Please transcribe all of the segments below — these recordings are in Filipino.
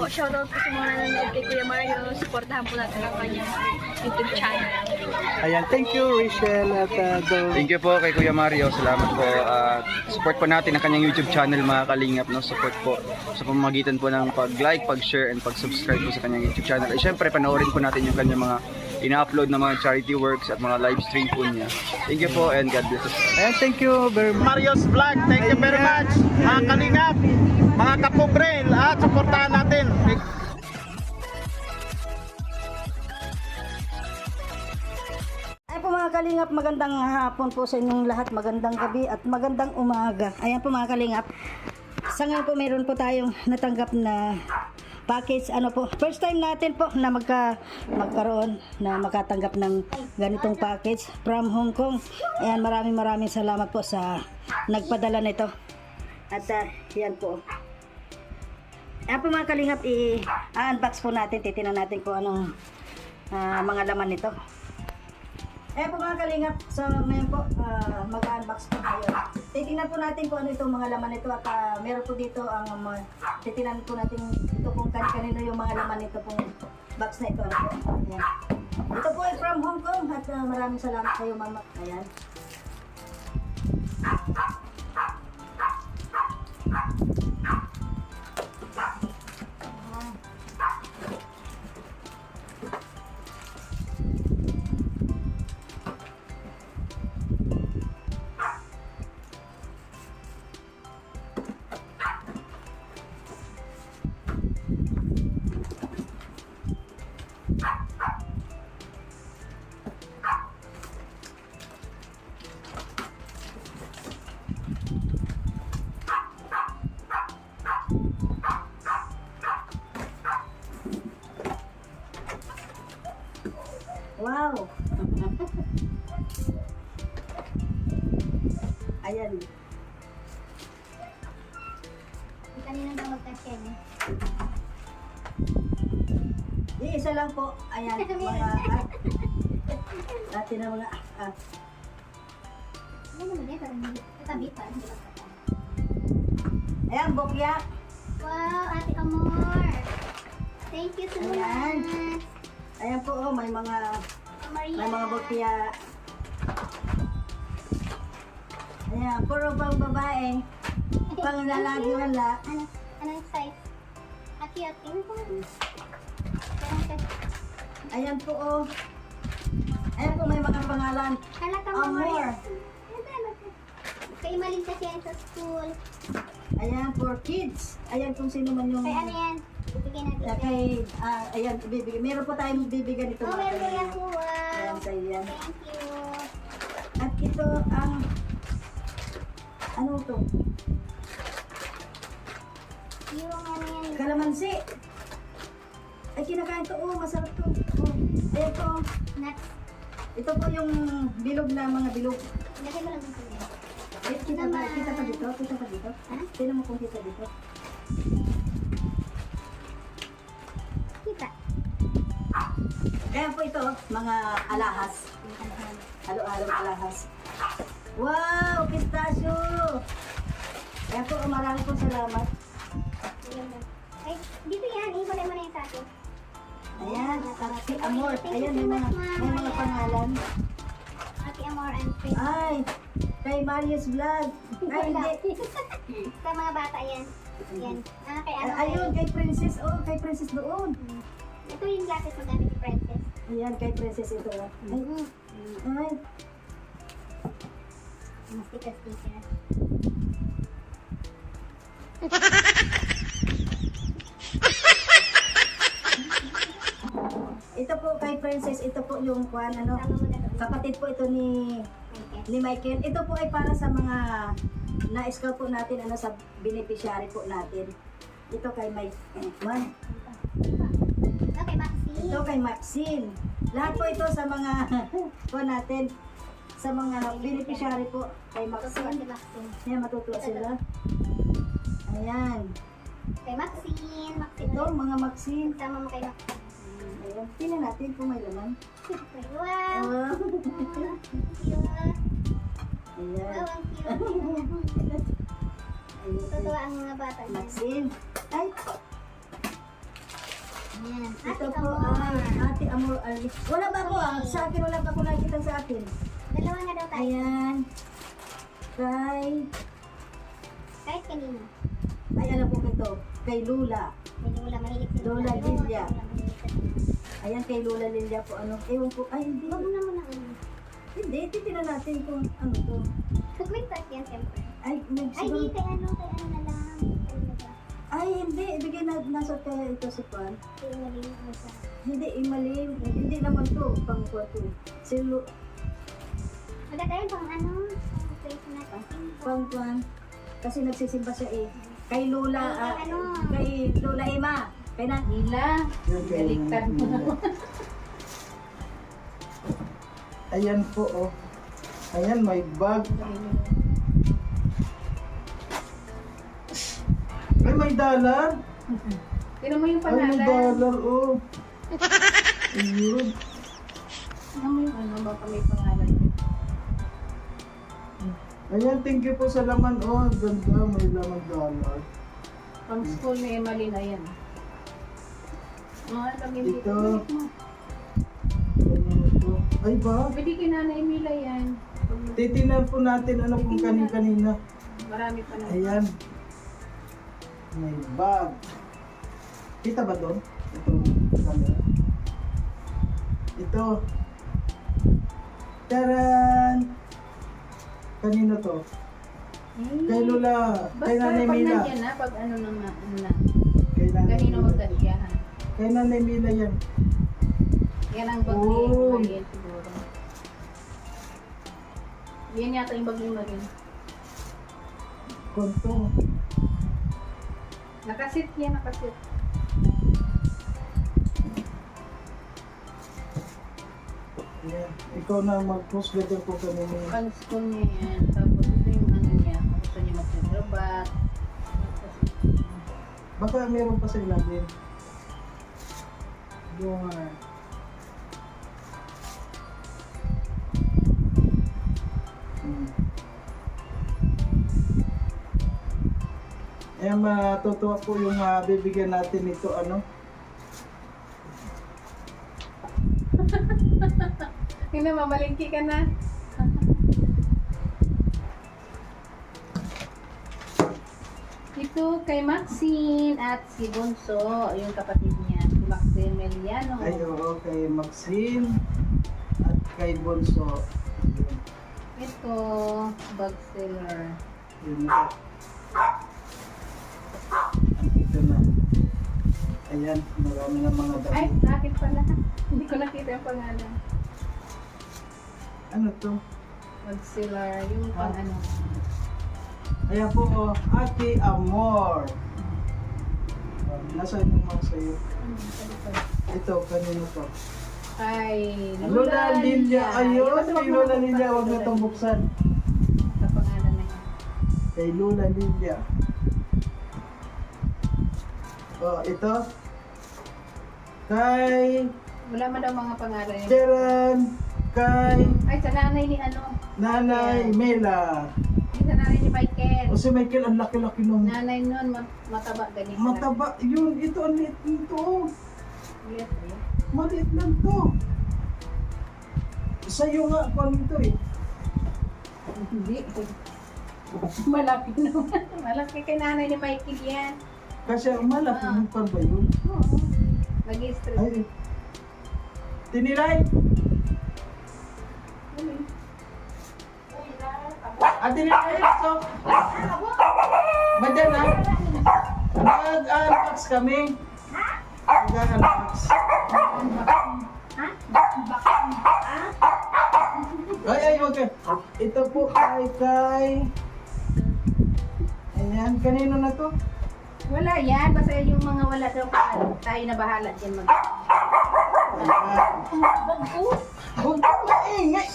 shoutout po sa mga nanonood kay Kuya Mario. Supportahan po natin ang kanyang YouTube channel. Ayan, thank you Rachel at Thank you po kay Kuya Mario. Salamat po. Support po natin ang kanyang YouTube channel mga kalingap. No? Support po sa pamamagitan po ng pag-like, pag-share, and pag-subscribe po sa kanyang YouTube channel. At syempre, panoorin po natin yung kanyang mga ina-upload na mga charity works at mga live stream po niya. Thank you po and God bless us. Ayan, thank you very much. Mario's Vlog, thank you very much. Mga kalingap, mga kapobre, at supportahan natin. Ayan po mga kalingap, magandang hapon po sa inyong lahat, magandang gabi at magandang umaga. Ayan po mga kalingap, sa ngayon po meron po tayong natanggap na package, ano po, first time natin po na magkaroon na makatanggap ng ganitong package from Hong Kong. Ayan, maraming salamat po sa nagpadala nito. At yan po. Ayan po mga kalingap, i-unbox po natin, titingnan natin kung anong mga laman nito. Ayan po mga kalingap, so ngayon po mag-unbox po tayo. Titingnan po natin kung ano itong mga laman nito at meron po dito ang titingnan po natin ito kung kanino yung mga laman nito pong box na ito. Ano po. Ayan. Ito po ay from Hong Kong at maraming salamat kayo mama. Ayan. Wow! Ayan. Kanina daw magka-share. Isa lang po. Ayan. Mga dati na mga Ano naman eh, parang katabi pa. ayan, bokya. Wow, Ate Amor! Thank you so Ayan. much! Ayan po, oh, may mga Maria! bokya. Ayan, puro pang babae. Pang lalaki wala. Anong size? Aki, tingin ko. Ayan po, oh. Ayan po, may mga pangalan. Halaka mo, Amor. Maria. Kay Malin kasi yan sa school. Ayan, for kids. Ayan kung sino man yung... Kay ano yan? Ibigay natin. Kay, ayan, ibibigay. Meron po tayong bibigyan ito. Oh, mga meron kalingap. yan po. Wow. Ayan, sa'yo yan. Thank you. At ito ang... Ano to? Yung ano yan. Kalamansi. Ay, kinakain to. Oh, masarap to. Oh. Ayan po. Nuts. Ito po yung bilog na mga bilog. Lagay mo lang dito. Kita pa dito? Kita pa dito? Ha? Tignan mo kung kita dito. Kita. Kaya po ito, mga alahas. Halo-halong alahas. Wow! Pistachio! Kaya po, marami po salamat. Ay, dito yan. Iwalay mo na yung sa akin. Ayan, si Amor. Ayan, may mga pangalan. Ate Amor and Prince. Ay, kay Marius Vlog. Ay, hindi. Sa mga bata yan. Yan. Kay ano. Ayun, kay Princess. Oh, kay Princess doon. Ito yung glasses mo gamit ni Princess. Ayan, kay Princess ito. Ay, ay. Mga sticker. Ito po kay Princess, ito po yung kwan, ano, kapatid po ito ni Michael. Ito po ay para sa mga na-scout po natin, ano, sa beneficiary po natin. Ito kay Mike. Okay, Maxine. Ito kay Maxine. Lahat po ito sa mga po natin, sa mga beneficiary po kay Maxine. Ayan, matutuwa sila. Ayan. Kay Maxine. Ito, mga Maxine. Sama mo kay Maxine. Ayan, tingnan natin kung may laman. Wow. Oh. Cute. Ayan. Wow, ang cute. Ayan. Totoo ang mga bata niya. Maxine. Ay. Ito po ay Ate Amor Alice. Wala ba ako sa akin wala pa ako nakikita sa akin. Dalawa nga daw tayo. Ayan. Kahit kanina. Ay alam ko ito. Kay Lula. May Lola, mahilig si Lola Lilia. Lola, mahilig si Lola. Ayan kay Lula Lilia po ano. Ewan ko. Ay hindi. Huwag mo na muna ano. Hindi. Titignan natin kung ano to. May part yan, siyempre. Ay, Ay, di, kay ano na lang. Ay, hindi. Ibigay na nasa kaya ito si Pan. Kaya mahilig mo sa... Hindi, imalim. Hindi naman to. Pang to. Si Lu... Maganda yun pang ano, pang place na to. Pang Pan. Kasi nagsisimba siya eh. Kay Lola, Ay, ano? kay Lola Ima. Kay na... Nila. Baliktad mo naman. Ayan po, oh. Ayan, may bag. Ay, may dollar. Tignan mo yung Ay, may pangalan. dollar, oh. Ayun. Tignan mo yung ano, baka may pangalan. Ayan, thank you po sa laman, oh. Ganda, may laman dollar. Pang school ni Emily na yan. Lagyan Ito. dito. Balik mo. Ano ito? Ay ba? Pwede kay Nanay Mila yan. Titingnan po natin ano kung kanin-kanina. Marami pa na. Ayan. May bag. Kita ba doon? Ito. Camera. Ito. Taran! Kanino to? Kay Lola. Kay Basta Nanay pag Mila. nandiyan na, pag ano na. Kay Nanay Kanino Mila. magdadyahan. Kay Nanay Mila yan. Yan ang bag ni Oh. Mariel siguro. Yan yata yung bag ni Mariel. Konto. Nakasit yan, nakasit. Ayan. Ikaw na mag-post ganyan ko kanino. Pang school niya yan. Tapos ito yung ano niya. Kung gusto niya magsagrabat. Baka meron pa sa ilalim. Yung Ayan, matutuwa po yung bibigyan natin nito ano. Hindi, mamalingki ka na. Ito kay Maxine at si Bonso, yung kapatid niya, si Maxine Meliano. Ay, oo, kay Maxine at kay Bonso. Yun. Ito, bag seller. Yun na. Ito na. Ayan, marami na mga Ay, damit. akin pala. Hindi ko nakita yung pangalan. Ano to? Bag seller, yung pang ano. Ayan po, oh, Ate Amor. Nasaan yung mga sa'yo? Ito, kanino to? Kay Lola Lilia. Ayun, kay Lola Lilia. Huwag na itong buksan. Sa pangalan na yan. Kay Lola Lilia. Oh, ito. Kay Wala man daw mga pangalan yun. Sharon. Kay Ay, sa nanay ni ano. Nanay Mela. Yung sa nanay ni Michael. O si Michael, ang laki-laki nung Nanay nun, mataba ganito. mataba. Yun, ito, ang liit nito. Yes, yes. Maliit lang to. Sa'yo nga, kung ito eh. Hindi. Malaki naman. Malaki kay nanay ni Michael yan. Kasi malaki ng pan ba yun? Oo. Mag-i-stress. Ay, tinilay. Tinilay. So, madyan na. Mag-unbox kami. Mag-unbox. Ay, okay. Ito po ay kay... Ayan, kanino na to? Wala yan. Basta yung mga wala daw tayo na bahala dyan mag... Huwag ka maingay!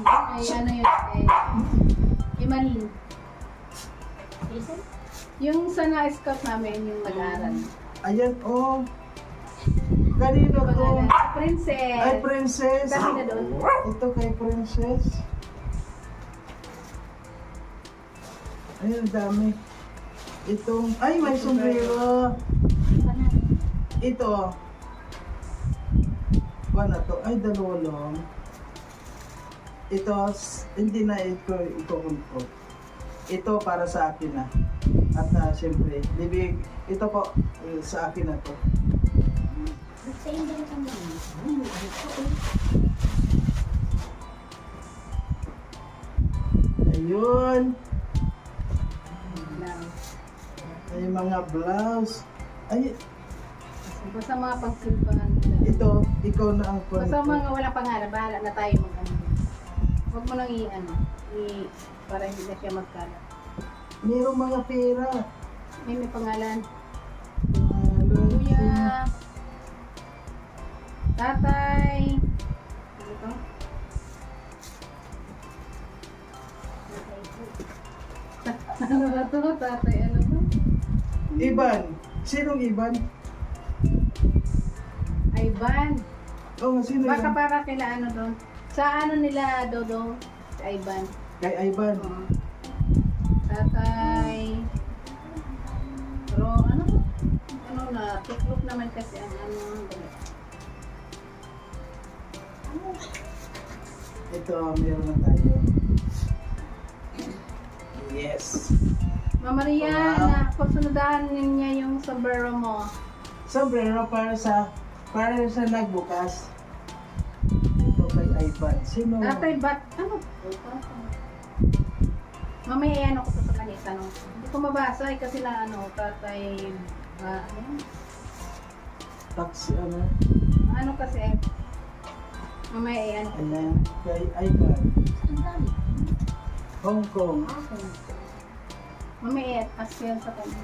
Ay, ano yun? Imalin. Yung sa na-scout namin, yung nag-aaral. Ayan, oh. Kanino to? Pangalan, Princess. Ay, Princess. Dami na doon. Ito kay Princess. Ayun, dami. Itong, ay may sombrero. Ito. Wala to. Ay, dalawa lang. Ito, hindi na ito ko. Ito para sa akin na. At siyempre, ito po sa akin na to. Ayun. Ay, mga blouse. Ay, Basta mga pangsilbahan nila. ito, ikaw na ang Basta mga wala pangalan, bahala na tayo mag-ano. Huwag mo nang para hindi na siya magkalat. Mayroong mga pera. May pangalan. Pangalan. Kuya. Tatay. Ano to? Ano ba to? Tatay, ano to? Iban. Sinong Iban? Ivan. Oh, sino Baka yan? para kila ano doon. Sa ano nila, Dodo? Si Ivan. Kay Ivan. Oo. Tatay. Pero ano to? Ano na, tiklop naman kasi ang ano. Ito, meron na tayo. Yes. Mama Maria, Wow. na pagsunudahan niya yung sombrero mo. Sombrero para sa nagbukas. Ito kay Ivan. Sino? Tatay, ba't? Ano? Mamaya ano ko to sa kanya, tanong. Hindi ko mabasa eh, kasi na ano, tatay, ano? Taxi, ano? Ano kasi eh. Mamaya ano ko. Ayan, kay Ivan. Hong Kong. Mamaya ask yan sa kanya.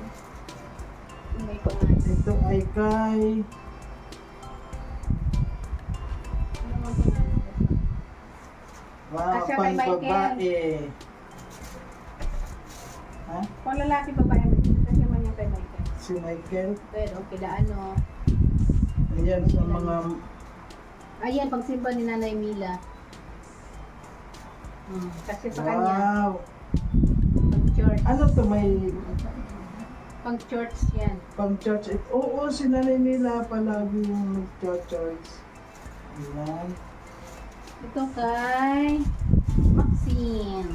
May pangalan. Ito ay kay... Ano ang pangalan? Wow, Kasya kay pang Michael. babae. Ha? Kung lalaki babae, kasi man yung kay Michael. Si Michael. Pero kila ano. Ayan, sa mga... Ayan, pagsimba ni Nanay Mila. Kasi sa kanya, Wow! pang church. Ano to, may Pang church yan. pang church? Oo, si Nanay Mila palagi yung nag-church. Ayan. Ito kay Maxine.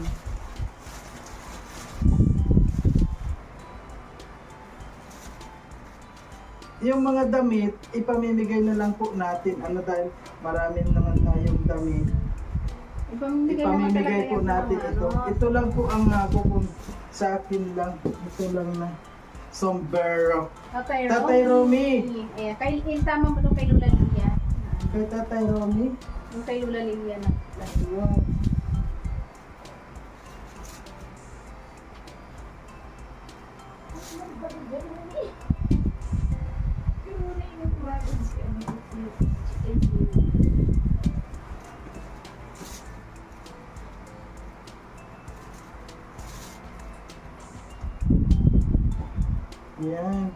Yung mga damit, ipamimigay na lang po natin. Ano dahil marami naman tayong damit. Ipamimigay po natin ito. Ito lang po ang kung sa akin lang. Ito lang na sombrero. Tatay Romy. Ayan, kay tama mo doon kay Lula Lilia. Kay Tatay Romy. Yung kay Lula Lilia na. Wow. Yan.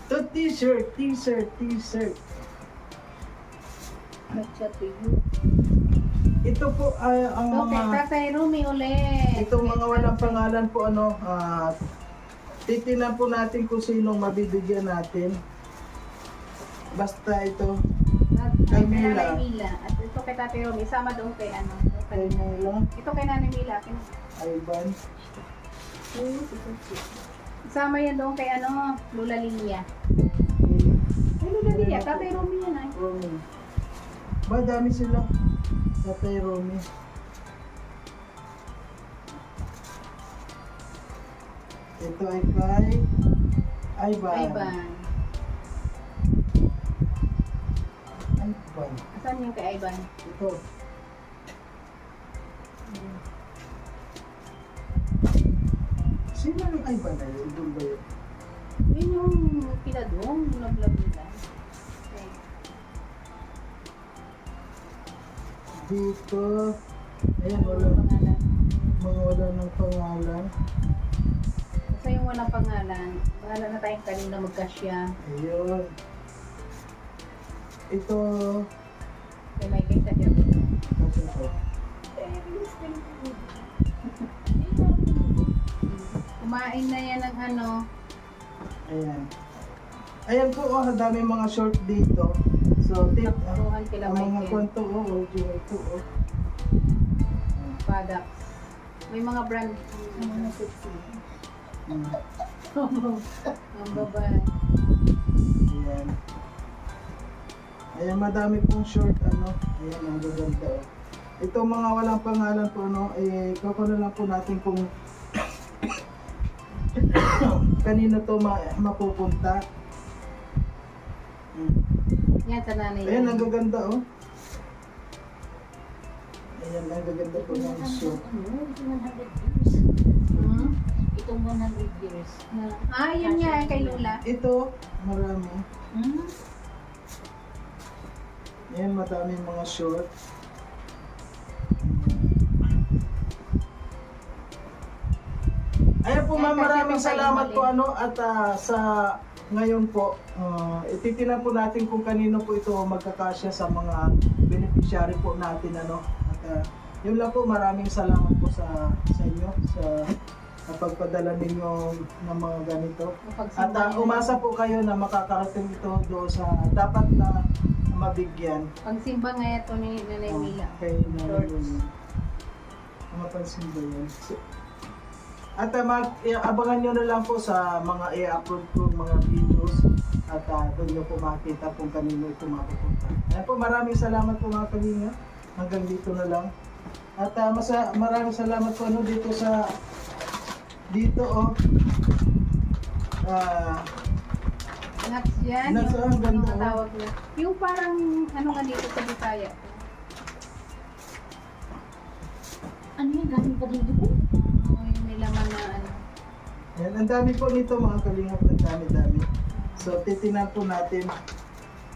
Ito t-shirt. Nag-chat to you. Ito po ay ang Okay, mga Tatay Romy ulit. itong mga walang pangalan po titinan po natin kung sinong mabibigyan natin. Basta ito Kay kay Mila. Nanay Mila. At ito kay Tatay Romy. Isama doon kay ano. kay Mila, Ito kay Nanay Mila. Ivan. Isama yan doon kay ano, Lula Lilia. Kay Lula Lilia, Tatay Romy yan ay. Romy. Ba, dami sila. Tatay Romy. Ito ay kay Ivan. Ivan. Ivan. Asan yung kay Ivan? Ito. Sino yung Ivan na yun? Doon ba yun? Yun yung pinadong, vlog nila. Okay. Dito. Ayan, wala. Pangalan. Mga wala ng pangalan. Basta yung walang pangalan, bahala na tayong kanina magkasya. Ayun. Ito. Kay Michael sa Diyan. Kasi ito. Kumain na yan ng ano. Ayan. Ayan po, oh, ang daming mga short dito. So, tip, Tuhan kila ang mga Michael. kwento, oh, original po, oh. Products. May mga brand. Mm. Ang babae. Ayan. Ayan, madami pong short, ano. Ayan, ang gaganda, oh. Ito mga walang pangalan po, ano, kukuha lang po natin kung kanino to mapupunta. Yan, sa nanay. Ayan, ang gaganda, oh. Ayan, ang gaganda po ng short. Hmm? Itong 100 years. Ah, yun nga, kay Lola. Ito, marami. Hmm? Ayan, madaming mga short. Ayan po ma'am, maraming salamat po ano at sa ngayon po, ititinan po natin kung kanino po ito magkakasya sa mga beneficiary po natin ano. At yun lang po, maraming salamat po sa inyo sa pagpadala ninyo ng mga ganito. At umasa po kayo na makakarating ito doon sa dapat na mabigyan. Pagsimba nga ito ni Nanay Mila. Kay Nanay Mila. Mapansin ba yan? At abangan nyo na lang po sa mga i-upload ko mga videos at doon nyo po makita kung kanino ito mapupunta. Ayan po, maraming salamat po mga kalinga. Hanggang dito na lang. At maraming salamat po ano dito sa dito oh. Nuts yan. Nuts, Yung, ang ganda, anong tawag na. Yung parang, ano nga dito sa Bisaya. Ano yung galing pa dito? Yung may laman na ano. Ayan, ang dami po nito mga kalingap, ang dami-dami. So titinan po natin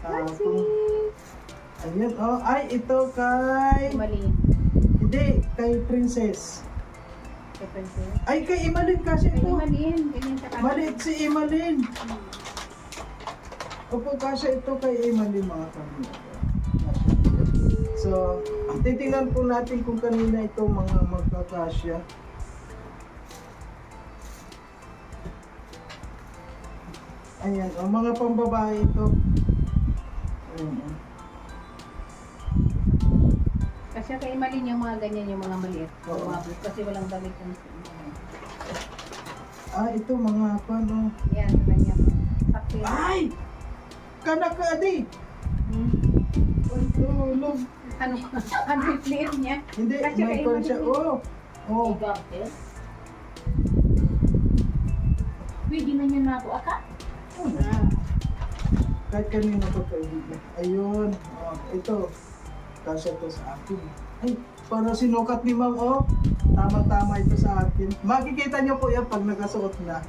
kung ayun oh, ay ito kay Mali. hindi, kay Princess. Kay Princess. Ay kay Imalin kasi Ay, ito. Malin. Ganyan sa kanila. Maliit si Imalin. Opo, kasi ito kay Imalin mga kalingap. So, titingnan po natin kung kanina ito mga magkakasya. Ayan, ang mga pambabae ito. Ayan, oh. Kasi kay Malin yung mga ganyan, yung mga maliit. Oo. Umabot kasi walang damit yung Ito mga paano. yan, sa kanya. Sakto yan. Ay! Kanak ka, adi! Ay, tulog. Ano yung liit niya? Hindi, Kasi may kay kon siya. Imalin Oh! Oh! Pwede na niya na ako, aka? Ah. Kahit kanina ko kaibigan. Ayun. Oh, ito. Kasya to sa akin. Ay, para sinukat ni ma'am. Oh, tama-tama ito sa akin. Makikita niyo po yan pag nakasuot na.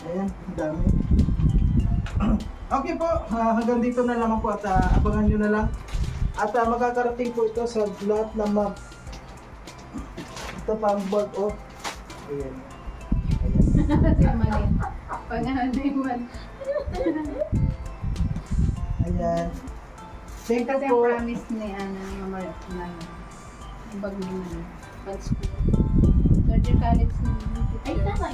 Ayan, ang dami. Okay po, hanggang dito na lang po at abangan nyo na lang. At makakarating po ito sa lahat ng mga ito pa ang board off. Ayan. Si Malin. Pag ano yung man. Ayan. Thank you Kasi ang po. promise ni Ana, ni Mama na yung bag ni Malin. Pag school. Third year college ni Ay, tama.